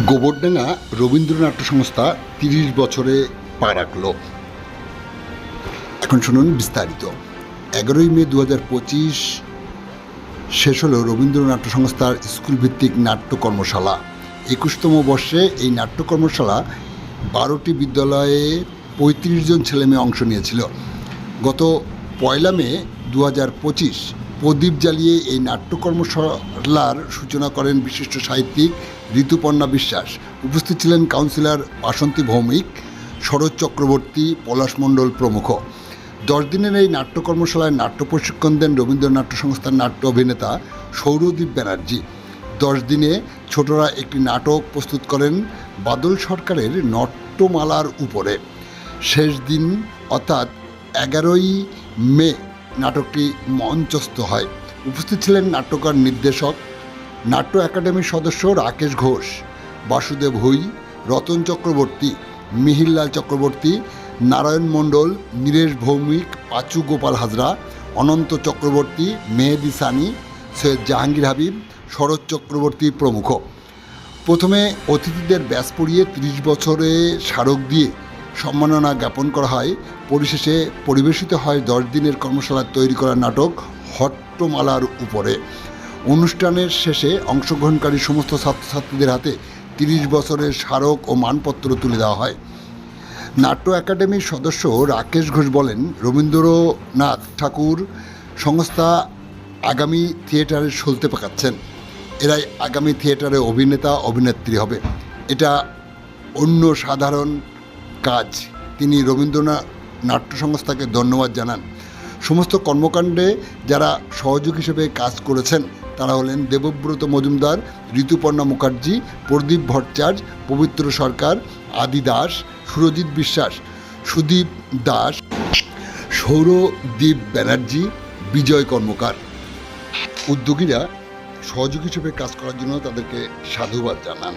গোবরডাঙ্গা রবীন্দ্রনাট্য সংস্থা ৩০ বছরে পা রাখল। এখন শুনুন বিস্তারিত। ১১ই মে ২০২৫ শেষ হল রবীন্দ্রনাট্য সংস্থার স্কুলভিত্তিক নাট্য কর্মশালা। ২১তম বর্ষে এই নাট্য কর্মশালা ১২টি বিদ্যালয়ে ৩৫ জন ছেলেমেয়ে অংশ নিয়েছিল। গত ১ মে ২০২৫ প্রদীপ জ্বালিয়ে এই নাট্য কর্মশালার সূচনা করেন বিশিষ্ট সাহিত্যিক ঋতুপর্ণা বিশ্বাস। উপস্থিত ছিলেন কাউন্সিলর বাসন্তী ভৌমিক, শরৎ চক্রবর্তী, পলাশ মণ্ডল প্রমুখ। 10 দিনের এই নাট্য কর্মশালায় নাট্য প্রশিক্ষণ দেন রবীন্দ্রনাট্য সংস্থার নাট্য অভিনেতা সৌরদীপ ব্যানার্জি। 10 দিনে ছোটরা একটি নাটক প্রস্তুত করেন বাদল সরকারের নট্যমালার উপরে। শেষ দিন অর্থাৎ 11ই মে নাটকটি মঞ্চস্থ হয়। উপস্থিত ছিলেন নাট্যকার, নির্দেশক, নাট্য একাডেমির সদস্য রাকেশ ঘোষ, বাসুদেব হুই, রতন চক্রবর্তী, মিহিরলাল চক্রবর্তী, নারায়ণ মণ্ডল, নীরেশ ভৌমিক, পাঁচু গোপাল হাজরা, অনন্ত চক্রবর্তী, মেহেদি সানি, সৈয়দ জাহাঙ্গীর হাবিব, শরৎ চক্রবর্তী প্রমুখ। প্রথমে অতিথিদের ব্যাস পড়িয়ে 30 বছরে স্মারক দিয়ে সম্মাননা জ্ঞাপন করা হয়। পরিশেষে পরিবেশিত হয় 10 দিনের কর্মশালার তৈরি করা নাটক হট্টমালার উপরে। অনুষ্ঠানের শেষে অংশগ্রহণকারী সমস্ত ছাত্রছাত্রীদের হাতে 30 বছরের স্মারক ও মানপত্র তুলে দেওয়া হয়। নাট্য একাডেমির সদস্য রাকেশ ঘোষ বলেন, রবীন্দ্রনাথ ঠাকুর সংস্থা আগামী থিয়েটারের সলতে পাকাচ্ছেন। এরাই আগামী থিয়েটারে অভিনেতা অভিনেত্রী হবে। এটা অন্য সাধারণ কাজ। তিনি রবীন্দ্রনাথ নাট্য সংস্থাকে ধন্যবাদ জানান। সমস্ত কর্মকাণ্ডে যারা সহযোগী হিসেবে কাজ করেছেন তারা হলেন দেবব্রত মজুমদার, ঋতুপর্ণা মুখার্জি, প্রদীপ ভট্টাচার্য, পবিত্র সরকার, আদি দাস, সুরজিৎ বিশ্বাস, সুদীপ দাস, সৌরদীপ ব্যানার্জি, বিজয় কর্মকার। উদ্যোগীরা সহযোগী হিসেবে কাজ করার জন্য তাদেরকে সাধুবাদ জানান।